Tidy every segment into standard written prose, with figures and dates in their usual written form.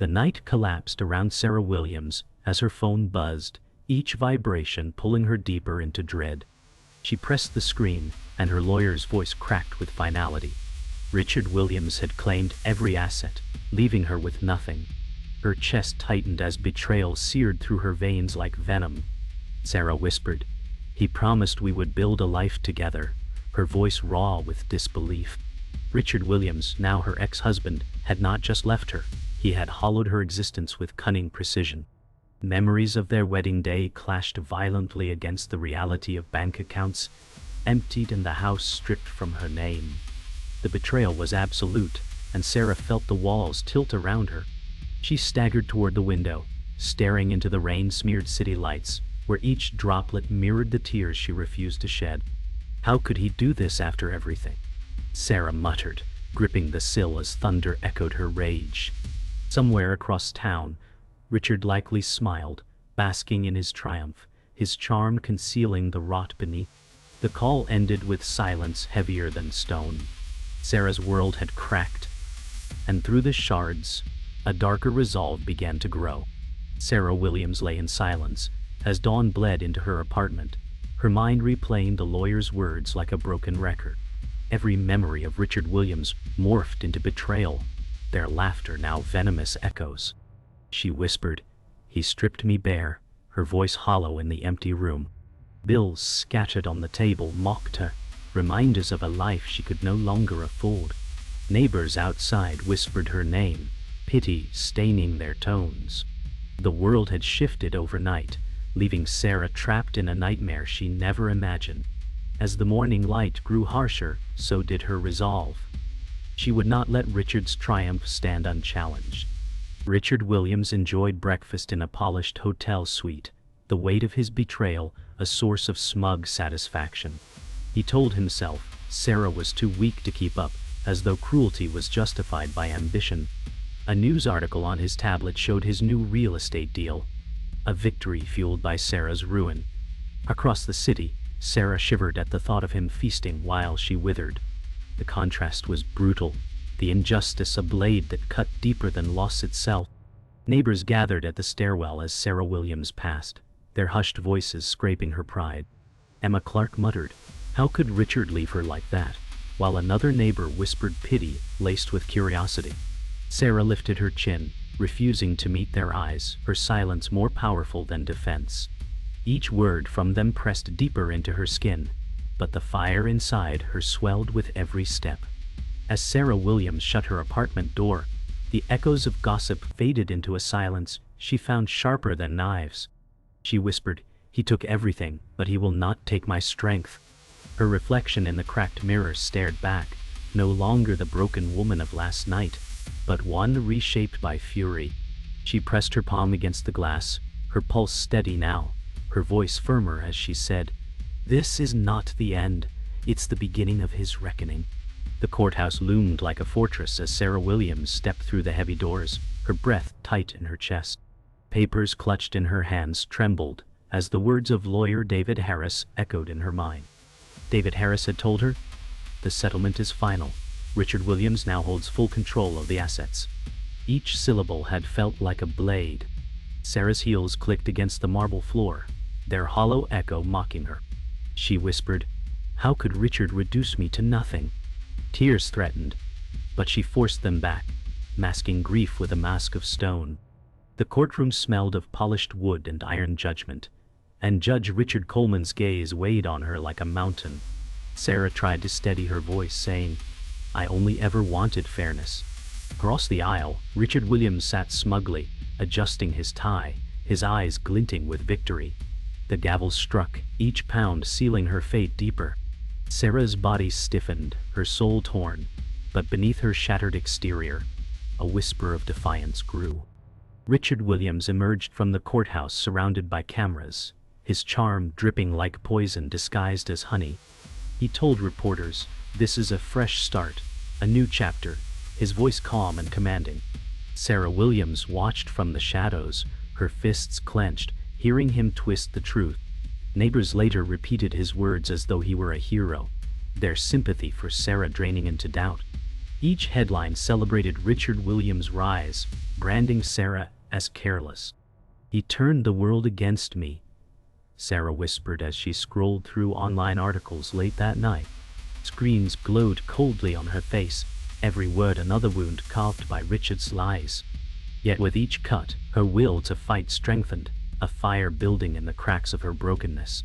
The night collapsed around Sarah Williams as her phone buzzed, each vibration pulling her deeper into dread. She pressed the screen, and her lawyer's voice cracked with finality. Richard Williams had claimed every asset, leaving her with nothing. Her chest tightened as betrayal seared through her veins like venom. Sarah whispered, "He promised we would build a life together," her voice raw with disbelief. Richard Williams, now her ex-husband, had not just left her, he had hollowed her existence with cunning precision. Memories of their wedding day clashed violently against the reality of bank accounts emptied and the house stripped from her name. The betrayal was absolute, and Sarah felt the walls tilt around her. She staggered toward the window, staring into the rain-smeared city lights, where each droplet mirrored the tears she refused to shed. How could he do this after everything? Sarah muttered, gripping the sill as thunder echoed her rage. Somewhere across town, Richard likely smiled, basking in his triumph, his charm concealing the rot beneath. The call ended with silence heavier than stone. Sarah's world had cracked, and through the shards, a darker resolve began to grow. Sarah Williams lay in silence as dawn bled into her apartment, her mind replaying the lawyer's words like a broken record. Every memory of Richard Williams morphed into betrayal, their laughter now venomous echoes. She whispered, "He stripped me bare," her voice hollow in the empty room. Bills scattered on the table mocked her, reminders of a life she could no longer afford. Neighbors outside whispered her name, pity staining their tones. The world had shifted overnight, leaving Sarah trapped in a nightmare she never imagined. As the morning light grew harsher, so did her resolve. She would not let Richard's triumph stand unchallenged. Richard Williams enjoyed breakfast in a polished hotel suite, the weight of his betrayal a source of smug satisfaction. He told himself Sarah was too weak to keep up, as though cruelty was justified by ambition. A news article on his tablet showed his new real estate deal, a victory fueled by Sarah's ruin. Across the city, Sarah shivered at the thought of him feasting while she withered. The contrast was brutal, the injustice a blade that cut deeper than loss itself. Neighbors gathered at the stairwell as Sarah Williams passed, their hushed voices scraping her pride. Emma Clark muttered, "How could Richard leave her like that?" while another neighbor whispered pity laced with curiosity. Sarah lifted her chin, refusing to meet their eyes, her silence more powerful than defense. Each word from them pressed deeper into her skin, but the fire inside her swelled with every step. As Sarah Williams shut her apartment door, the echoes of gossip faded into a silence she found sharper than knives. She whispered, "He took everything, but he will not take my strength." Her reflection in the cracked mirror stared back, no longer the broken woman of last night, but one reshaped by fury. She pressed her palm against the glass, her pulse steady now, her voice firmer as she said, "This is not the end, it's the beginning of his reckoning." The courthouse loomed like a fortress as Sarah Williams stepped through the heavy doors, her breath tight in her chest. Papers clutched in her hands trembled as the words of lawyer David Harris echoed in her mind. David Harris had told her, "The settlement is final. Richard Williams now holds full control of the assets." Each syllable had felt like a blade. Sarah's heels clicked against the marble floor, their hollow echo mocking her. She whispered, "How could Richard reduce me to nothing?" Tears threatened, but she forced them back, masking grief with a mask of stone. The courtroom smelled of polished wood and iron judgment, and Judge Richard Coleman's gaze weighed on her like a mountain. Sarah tried to steady her voice, saying, "I only ever wanted fairness." Across the aisle, Richard Williams sat smugly, adjusting his tie, his eyes glinting with victory. The gavel struck, each pound sealing her fate deeper. Sarah's body stiffened, her soul torn, but beneath her shattered exterior, a whisper of defiance grew. Richard Williams emerged from the courthouse surrounded by cameras, his charm dripping like poison disguised as honey. He told reporters, "This is a fresh start, a new chapter," his voice calm and commanding. Sarah Williams watched from the shadows, her fists clenched, hearing him twist the truth. Neighbors later repeated his words as though he were a hero, their sympathy for Sarah draining into doubt. Each headline celebrated Richard Williams' rise, branding Sarah as careless. "He turned the world against me," Sarah whispered as she scrolled through online articles late that night. Screens glowed coldly on her face, every word another wound carved by Richard's lies. Yet with each cut, her will to fight strengthened, a fire building in the cracks of her brokenness.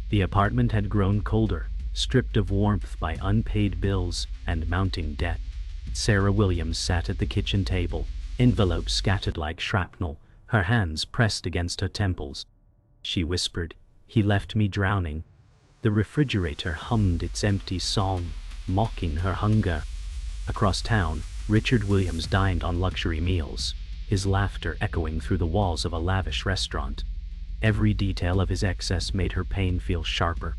The apartment had grown colder, stripped of warmth by unpaid bills and mounting debt. Sarah Williams sat at the kitchen table, envelopes scattered like shrapnel, her hands pressed against her temples. She whispered, "He left me drowning." The refrigerator hummed its empty song, mocking her hunger. Across town, Richard Williams dined on luxury meals, his laughter echoing through the walls of a lavish restaurant. Every detail of his excess made her pain feel sharper.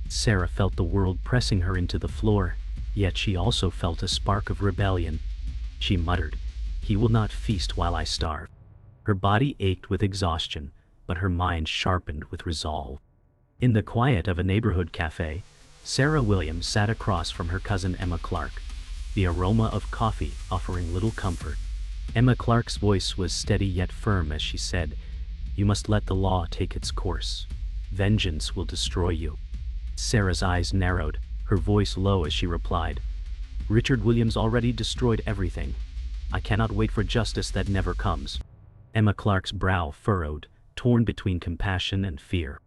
Sarah felt the world pressing her into the floor, yet she also felt a spark of rebellion. She muttered, "He will not feast while I starve." Her body ached with exhaustion, but her mind sharpened with resolve. In the quiet of a neighborhood cafe, Sarah Williams sat across from her cousin Emma Clark, the aroma of coffee offering little comfort. Emma Clark's voice was steady yet firm as she said, "You must let the law take its course. Vengeance will destroy you." Sarah's eyes narrowed, her voice low as she replied, "Richard Williams already destroyed everything. I cannot wait for justice that never comes." Emma Clark's brow furrowed, torn between compassion and fear.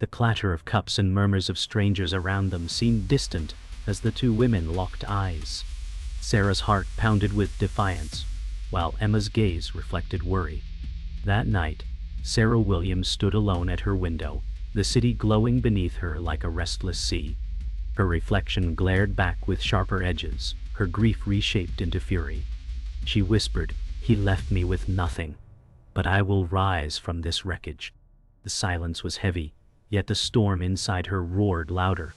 The clatter of cups and murmurs of strangers around them seemed distant as the two women locked eyes. Sarah's heart pounded with defiance, while Emma's gaze reflected worry. That night, Sarah Williams stood alone at her window, the city glowing beneath her like a restless sea. Her reflection glared back with sharper edges, her grief reshaped into fury. She whispered, "He left me with nothing, but I will rise from this wreckage." The silence was heavy, yet the storm inside her roared louder.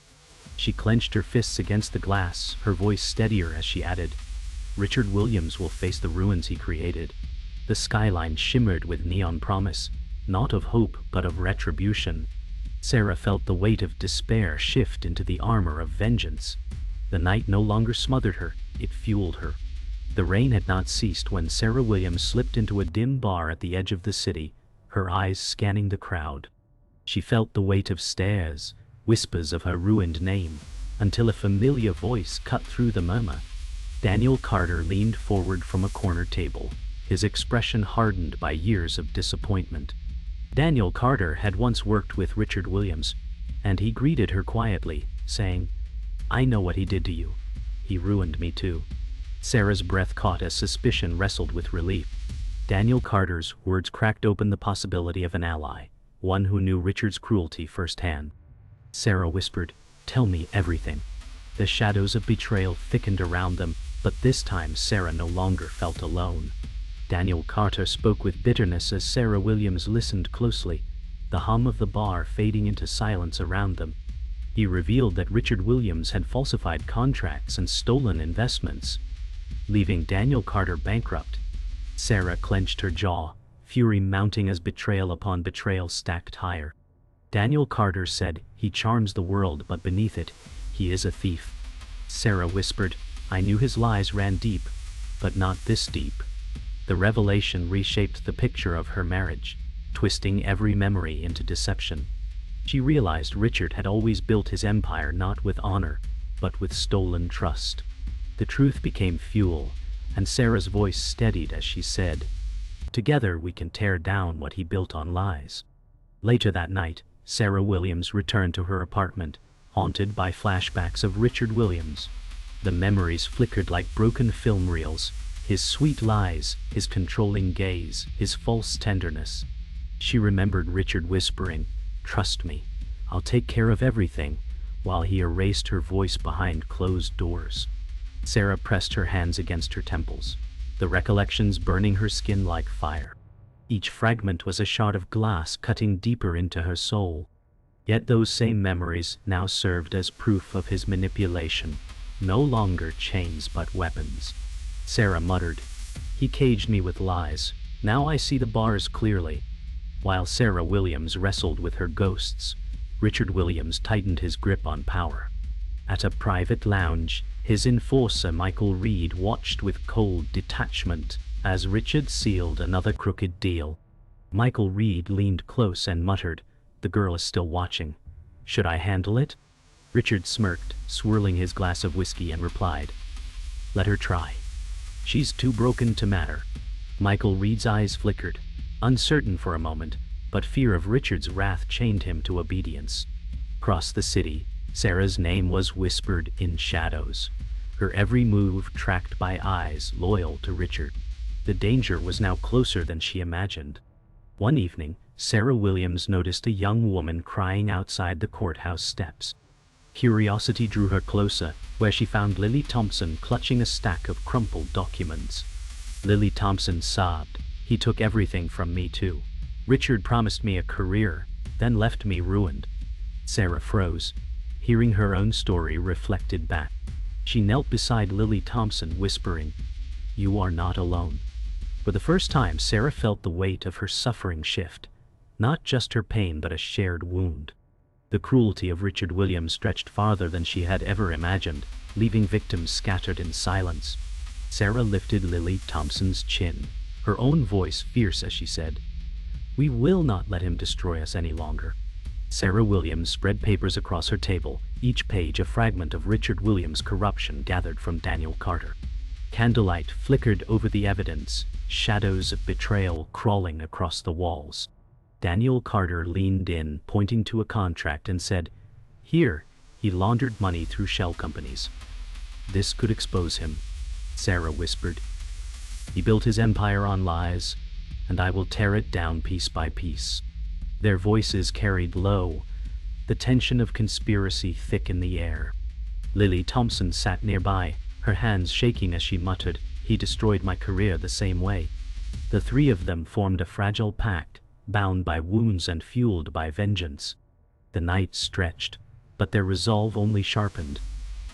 She clenched her fists against the glass, her voice steadier as she added, "Richard Williams will face the ruins he created." The skyline shimmered with neon promise, not of hope but of retribution. Sarah felt the weight of despair shift into the armor of vengeance. The night no longer smothered her, it fueled her. The rain had not ceased when Sarah Williams slipped into a dim bar at the edge of the city, her eyes scanning the crowd. She felt the weight of stares, whispers of her ruined name, until a familiar voice cut through the murmur. Daniel Carter leaned forward from a corner table, his expression hardened by years of disappointment. Daniel Carter had once worked with Richard Williams, and he greeted her quietly, saying, "I know what he did to you. He ruined me too." Sarah's breath caught as suspicion wrestled with relief. Daniel Carter's words cracked open the possibility of an ally, one who knew Richard's cruelty firsthand. Sarah whispered, "Tell me everything." The shadows of betrayal thickened around them, but this time Sarah no longer felt alone. Daniel Carter spoke with bitterness as Sarah Williams listened closely, the hum of the bar fading into silence around them. He revealed that Richard Williams had falsified contracts and stolen investments, leaving Daniel Carter bankrupt. Sarah clenched her jaw, fury mounting as betrayal upon betrayal stacked higher. Daniel Carter said, "He charms the world, but beneath it, he is a thief." Sarah whispered, "I knew his lies ran deep, but not this deep." The revelation reshaped the picture of her marriage, twisting every memory into deception. She realized Richard had always built his empire not with honor, but with stolen trust. The truth became fuel, and Sarah's voice steadied as she said, "Together we can tear down what he built on lies." Later that night, Sarah Williams returned to her apartment, haunted by flashbacks of Richard Williams. The memories flickered like broken film reels, his sweet lies, his controlling gaze, his false tenderness. She remembered Richard whispering, "Trust me, I'll take care of everything," while he erased her voice behind closed doors. Sarah pressed her hands against her temples, the recollections burning her skin like fire. Each fragment was a shard of glass cutting deeper into her soul. Yet those same memories now served as proof of his manipulation, no longer chains but weapons. Sarah muttered, "He caged me with lies. Now I see the bars clearly." While Sarah Williams wrestled with her ghosts, Richard Williams tightened his grip on power. At a private lounge, His enforcer Michael Reed watched with cold detachment as Richard sealed another crooked deal. Michael Reed leaned close and muttered, "The girl is still watching. Should I handle it?" Richard smirked, swirling his glass of whiskey, and replied, "Let her try. She's too broken to matter." Michael Reed's eyes flickered, uncertain for a moment, but fear of Richard's wrath chained him to obedience. Across the city, Sarah's name was whispered in shadows, her every move tracked by eyes loyal to Richard. The danger was now closer than she imagined. One evening, Sarah Williams noticed a young woman crying outside the courthouse steps. Curiosity drew her closer, where she found Lily Thompson clutching a stack of crumpled documents. Lily Thompson sobbed, "He took everything from me too. Richard promised me a career, then left me ruined." Sarah froze, hearing her own story reflected back. She knelt beside Lily Thompson, whispering, "You are not alone." For the first time, Sarah felt the weight of her suffering shift, not just her pain but a shared wound. The cruelty of Richard Williams stretched farther than she had ever imagined, leaving victims scattered in silence. Sarah lifted Lily Thompson's chin, her own voice fierce as she said, "We will not let him destroy us any longer." Sarah Williams spread papers across her table, each page a fragment of Richard Williams' corruption gathered from Daniel Carter. Candlelight flickered over the evidence, shadows of betrayal crawling across the walls. Daniel Carter leaned in, pointing to a contract, and said, "Here, he laundered money through shell companies. This could expose him," Sarah whispered. "He built his empire on lies, and I will tear it down piece by piece." Their voices carried low, the tension of conspiracy thick in the air. Lily Thompson sat nearby, her hands shaking as she muttered, "He destroyed my career the same way." The three of them formed a fragile pact, bound by wounds and fueled by vengeance. The night stretched, but their resolve only sharpened.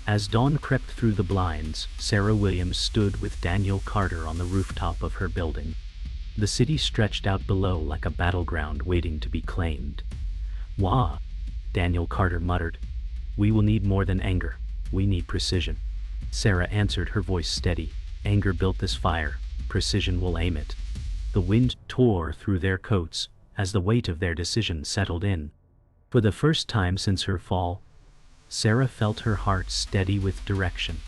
As dawn crept through the blinds, Sarah Williams stood with Daniel Carter on the rooftop of her building. The city stretched out below like a battleground waiting to be claimed. "Wah," Daniel Carter muttered. "We will need more than anger. We need precision." Sarah answered, her voice steady. "Anger built this fire. Precision will aim it." The wind tore through their coats as the weight of their decision settled in. For the first time since her fall, Sarah felt her heart steady with direction,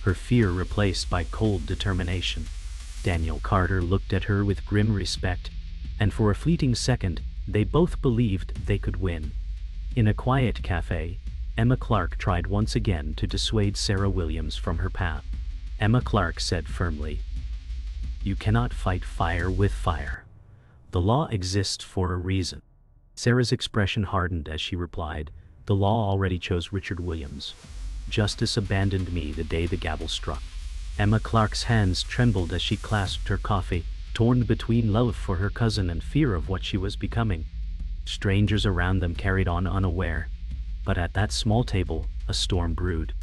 her fear replaced by cold determination. Daniel Carter looked at her with grim respect, and for a fleeting second, they both believed they could win. In a quiet cafe, Emma Clark tried once again to dissuade Sarah Williams from her path. Emma Clark said firmly, "You cannot fight fire with fire. The law exists for a reason." Sarah's expression hardened as she replied, "The law already chose Richard Williams. Justice abandoned me the day the gavel struck." Emma Clark's hands trembled as she clasped her coffee, torn between love for her cousin and fear of what she was becoming. Strangers around them carried on unaware, but at that small table, a storm brewed.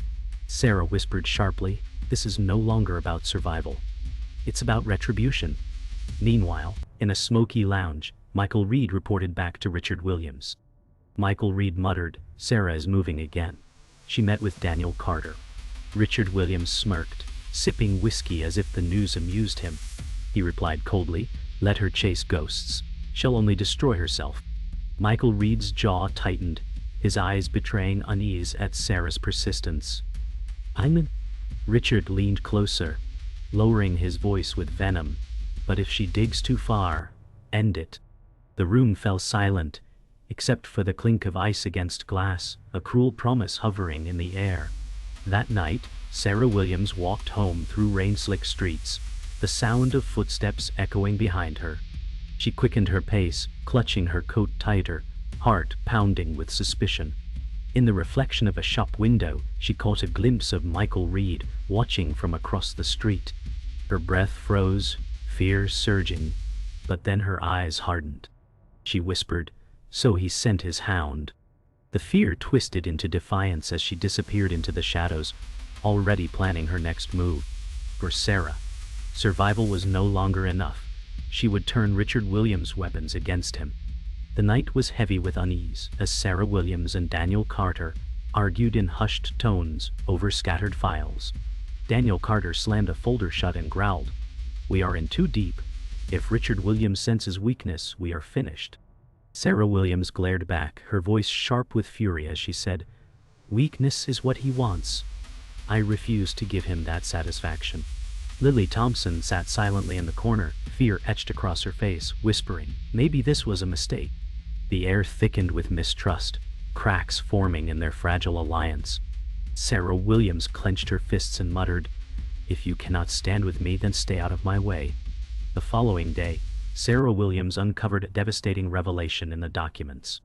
Sarah whispered sharply, "This is no longer about survival. It's about retribution." Meanwhile, in a smoky lounge, Michael Reed reported back to Richard Williams. Michael Reed muttered, "Sarah is moving again. She met with Daniel Carter." Richard Williams smirked, sipping whiskey as if the news amused him. He replied coldly, "Let her chase ghosts. She'll only destroy herself." Michael Reed's jaw tightened, his eyes betraying unease at Sarah's persistence. Richard leaned closer, lowering his voice with venom. "But if she digs too far, end it." The room fell silent, except for the clink of ice against glass, a cruel promise hovering in the air. That night, Sarah Williams walked home through rain-slick streets, the sound of footsteps echoing behind her. She quickened her pace, clutching her coat tighter, heart pounding with suspicion. In the reflection of a shop window, she caught a glimpse of Michael Reed watching from across the street. Her breath froze, fear surging, but then her eyes hardened. She whispered, "So he sent his hound." The fear twisted into defiance as she disappeared into the shadows, already planning her next move. For Sarah, survival was no longer enough. She would turn Richard Williams' weapons against him. The night was heavy with unease as Sarah Williams and Daniel Carter, argued in hushed tones over scattered files. Daniel Carter slammed a folder shut and growled, "We are in too deep. If Richard Williams senses weakness, we are finished." Sarah Williams glared back, her voice sharp with fury as she said, "Weakness is what he wants. I refuse to give him that satisfaction." Lily Thompson sat silently in the corner, fear etched across her face, whispering, "Maybe this was a mistake." The air thickened with mistrust, cracks forming in their fragile alliance. Sarah Williams clenched her fists and muttered, "If you cannot stand with me, then stay out of my way." The following day, Sarah Williams uncovered a devastating revelation in the documents.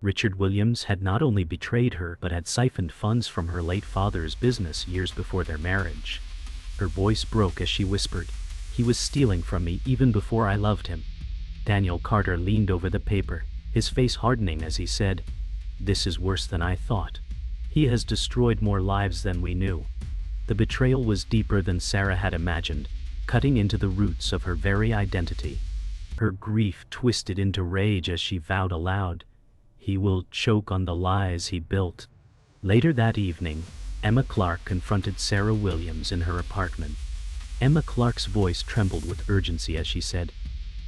Richard Williams had not only betrayed her but had siphoned funds from her late father's business years before their marriage. Her voice broke as she whispered, "He was stealing from me even before I loved him." Daniel Carter leaned over the paper, his face hardening as he said, "This is worse than I thought. He has destroyed more lives than we knew." The betrayal was deeper than Sarah had imagined, cutting into the roots of her very identity. Her grief twisted into rage as she vowed aloud, "He will choke on the lies he built." Later that evening, Emma Clark confronted Sarah Williams in her apartment. Emma Clark's voice trembled with urgency as she said,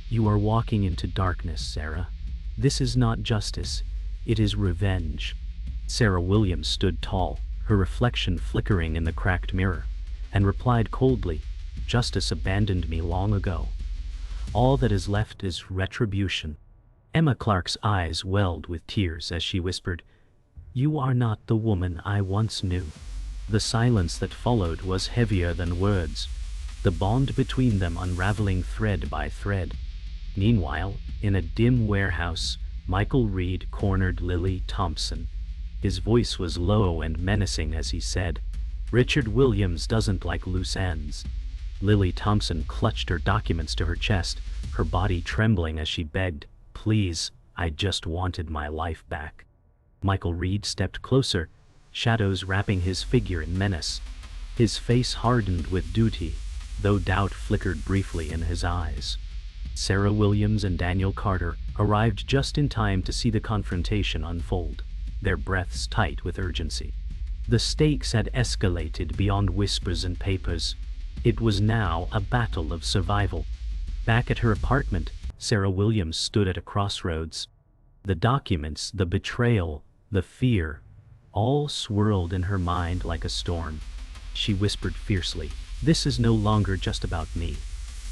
"You are walking into darkness, Sarah. This is not justice, it is revenge." Sarah Williams stood tall, her reflection flickering in the cracked mirror, and replied coldly, "Justice abandoned me long ago. All that is left is retribution." Emma Clark's eyes welled with tears as she whispered, "You are not the woman I once knew." The silence that followed was heavier than words, the bond between them unraveling thread by thread. Meanwhile, in a dim warehouse, Michael Reed cornered Lily Thompson. His voice was low and menacing as he said, "Richard Williams doesn't like loose ends." Lily Thompson clutched her documents to her chest, her body trembling as she begged, "Please, I just wanted my life back." Michael Reed stepped closer, shadows wrapping his figure in menace. His face hardened with duty, though doubt flickered briefly in his eyes. Sarah Williams and Daniel Carter arrived just in time to see the confrontation unfold, their breaths tight with urgency. The stakes had escalated beyond whispers and papers. It was now a battle of survival. Back at her apartment, Sarah Williams stood at a crossroads. The documents, the betrayal, the fear, all swirled in her mind like a storm. She whispered fiercely, "This is no longer just about me.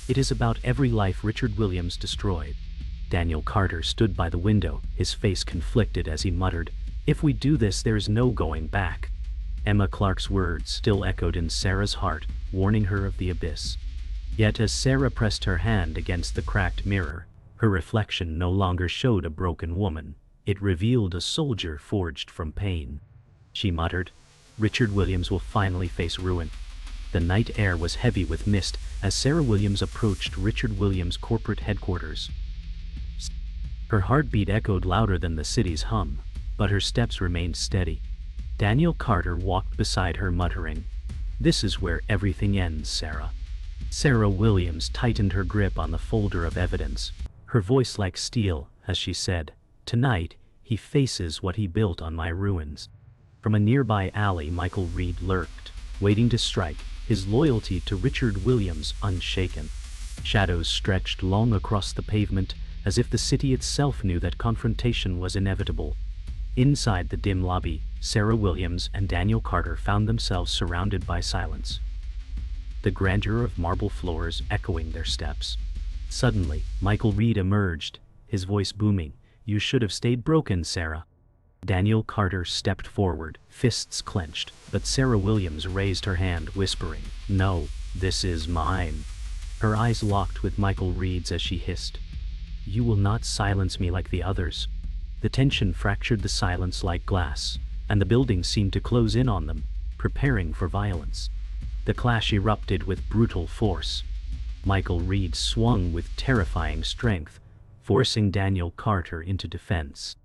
It is about every life Richard Williams destroyed." Daniel Carter stood by the window, his face conflicted as he muttered, "If we do this, there is no going back." Emma Clark's words still echoed in Sarah's heart, warning her of the abyss. Yet as Sarah pressed her hand against the cracked mirror, her reflection no longer showed a broken woman. It revealed a soldier forged from pain. She muttered, "Richard Williams will finally face ruin." The night air was heavy with mist as Sarah Williams approached Richard Williams' corporate headquarters. Her heartbeat echoed louder than the city's hum, but her steps remained steady. Daniel Carter walked beside her muttering, "This is where everything ends, Sarah." Sarah Williams tightened her grip on the folder of evidence, her voice like steel, as she said, "Tonight, he faces what he built on my ruins." From a nearby alley, Michael Reed lurked, waiting to strike, his loyalty to Richard Williams unshaken. Shadows stretched long across the pavement, as if the city itself knew that confrontation was inevitable. Inside the dim lobby, Sarah Williams and Daniel Carter found themselves surrounded by silence, the grandeur of marble floors echoing their steps. Suddenly, Michael Reed emerged, his voice booming, "You should have stayed broken, Sarah." Daniel Carter stepped forward, fists clenched, but Sarah Williams raised her hand, whispering, "No, this is mine." Her eyes locked with Michael Reed's as she hissed, "You will not silence me like the others." The tension fractured the silence like glass, and the building seemed to close in on them, preparing for violence. The clash erupted with brutal force. Michael Reed swung with terrifying strength, forcing Daniel Carter into defense.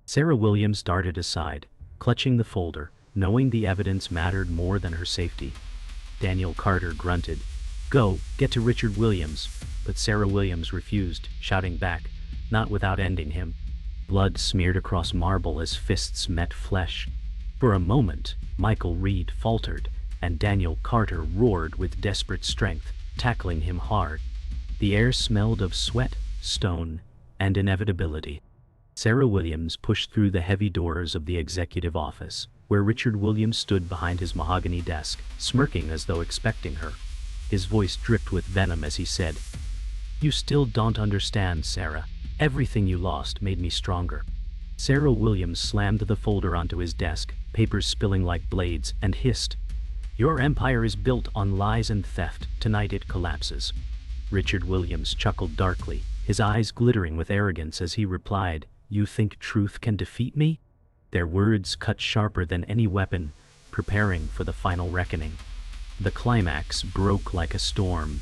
Sarah Williams darted aside, clutching the folder, knowing the evidence mattered more than her safety. Daniel Carter grunted, "Go, get to Richard Williams," but Sarah Williams refused, shouting back, "Not without ending him." Blood smeared across marble as fists met flesh. For a moment, Michael Reed faltered, and Daniel Carter roared with desperate strength, tackling him hard. The air smelled of sweat, stone, and inevitability. Sarah Williams pushed through the heavy doors of the executive office, where Richard Williams stood behind his mahogany desk, smirking as though expecting her. His voice dripped with venom as he said, "You still don't understand, Sarah. Everything you lost made me stronger." Sarah Williams slammed the folder onto his desk, papers spilling like blades, and hissed, "Your empire is built on lies and theft. Tonight it collapses." Richard Williams chuckled darkly, his eyes glittering with arrogance as he replied, "You think truth can defeat me?" Their words cut sharper than any weapon, preparing for the final reckoning. The climax broke like a storm.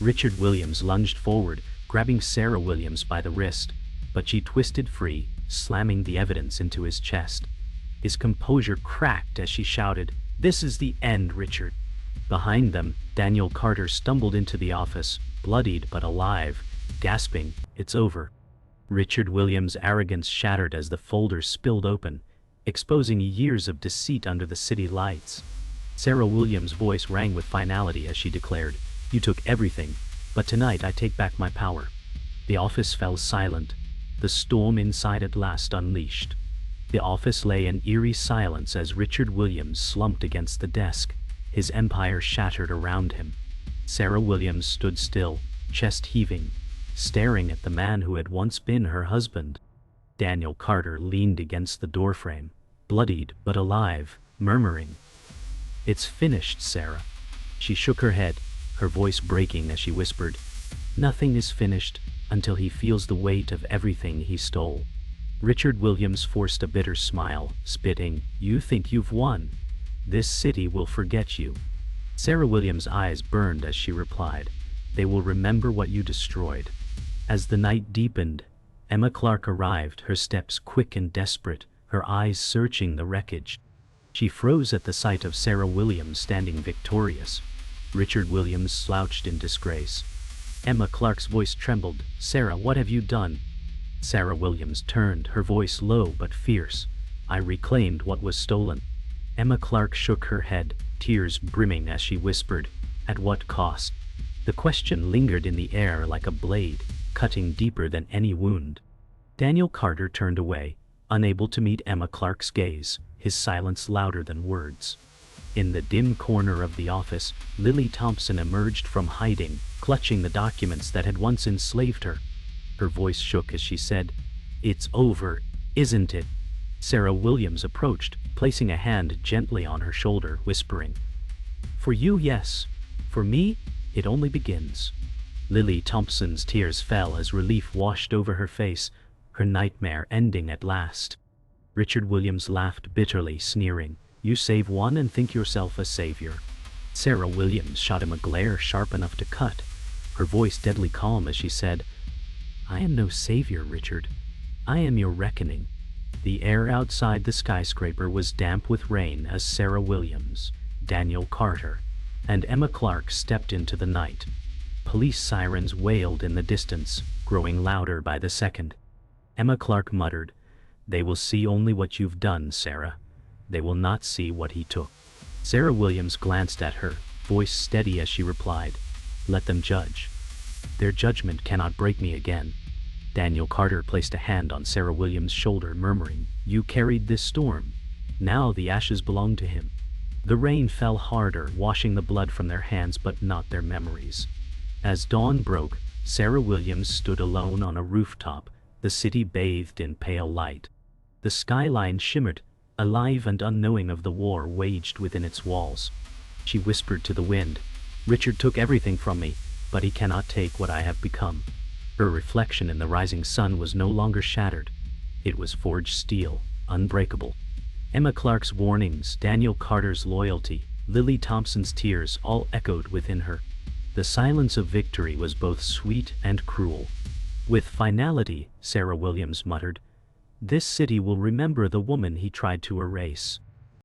Richard Williams lunged forward, grabbing Sarah Williams by the wrist, but she twisted free, slamming the evidence into his chest. His composure cracked as she shouted, "This is the end, Richard." Behind them, Daniel Carter stumbled into the office, bloodied but alive, gasping, "It's over." Richard Williams' arrogance shattered as the folder spilled open, exposing years of deceit under the city lights. Sarah Williams' voice rang with finality as she declared, "You took everything, but tonight I take back my power." The office fell silent, the storm inside at last unleashed. The office lay in eerie silence as Richard Williams slumped against the desk, his empire shattered around him. Sarah Williams stood still, chest heaving, staring at the man who had once been her husband. Daniel Carter leaned against the doorframe, bloodied but alive, murmuring, "It's finished, Sarah." She shook her head, her voice breaking as she whispered, "Nothing is finished until he feels the weight of everything he stole." Richard Williams forced a bitter smile, spitting, "You think you've won? This city will forget you." Sarah Williams' eyes burned as she replied, "They will remember what you destroyed." As the night deepened, Emma Clark arrived, her steps quick and desperate, her eyes searching the wreckage. She froze at the sight of Sarah Williams standing victorious. Richard Williams slouched in disgrace. Emma Clark's voice trembled, "Sarah, what have you done?" Sarah Williams turned, her voice low but fierce, "I reclaimed what was stolen." Emma Clark shook her head, tears brimming as she whispered, "At what cost?" The question lingered in the air like a blade, cutting deeper than any wound. Daniel Carter turned away, unable to meet Emma Clark's gaze, his silence louder than words. In the dim corner of the office, Lily Thompson emerged from hiding, clutching the documents that had once enslaved her. Her voice shook as she said, "It's over, isn't it?" Sarah Williams approached, placing a hand gently on her shoulder, whispering, "For you, yes. For me, it only begins." Lily Thompson's tears fell as relief washed over her face, her nightmare ending at last. Richard Williams laughed bitterly, sneering, "You save one and think yourself a savior." Sarah Williams shot him a glare sharp enough to cut, her voice deadly calm as she said, "I am no savior, Richard. I am your reckoning." The air outside the skyscraper was damp with rain as Sarah Williams, Daniel Carter, and Emma Clark stepped into the night. Police sirens wailed in the distance, growing louder by the second. Emma Clark muttered, "They will see only what you've done, Sarah. They will not see what he took." Sarah Williams glanced at her, voice steady as she replied, "Let them judge. Their judgment cannot break me again." Daniel Carter placed a hand on Sarah Williams' shoulder, murmuring, "You carried this storm. Now the ashes belong to him." The rain fell harder, washing the blood from their hands but not their memories. As dawn broke, Sarah Williams stood alone on a rooftop, the city bathed in pale light. The skyline shimmered, alive and unknowing of the war waged within its walls. She whispered to the wind, "Richard took everything from me, but he cannot take what I have become." Her reflection in the rising sun was no longer shattered. It was forged steel, unbreakable. Emma Clark's warnings, Daniel Carter's loyalty, Lily Thompson's tears all echoed within her. The silence of victory was both sweet and cruel. With finality, Sarah Williams muttered, "This city will remember the woman he tried to erase."